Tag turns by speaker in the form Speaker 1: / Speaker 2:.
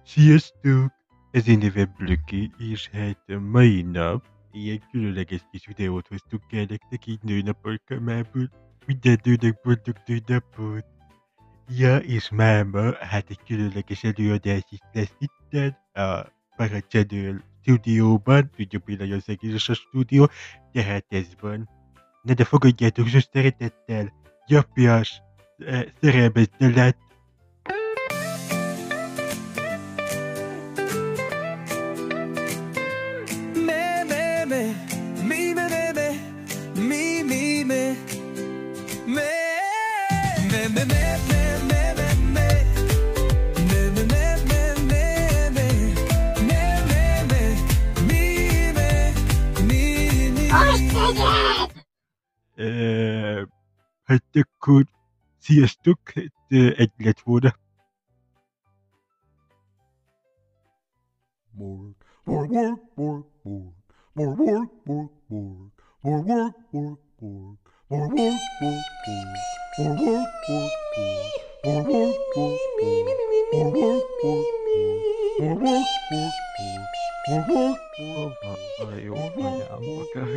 Speaker 1: Sziasztok! Ez én neve Blöki, és hát a mai nap ilyen különleges kis videót hoztunk el nektek így nőnap alkalmából. Minden nőnek boldog nőnapot! Ja, és máma, hát egy különleges előadás is lesz itten a Para Channel stúdióban. Tudjuk, mi nagyon szegényes a stúdió, tehát ez van. Na de fogadjátok so szeretettel, gyapjas, szerelmes Dalát. Hát akkor sziasztok, hát, egy lett volna.
Speaker 2: More work, more work, more work, more work, more work, more work, more work, more work, more work, more work, more work, more work, more work, more work, more work,
Speaker 3: Jó anyám, akár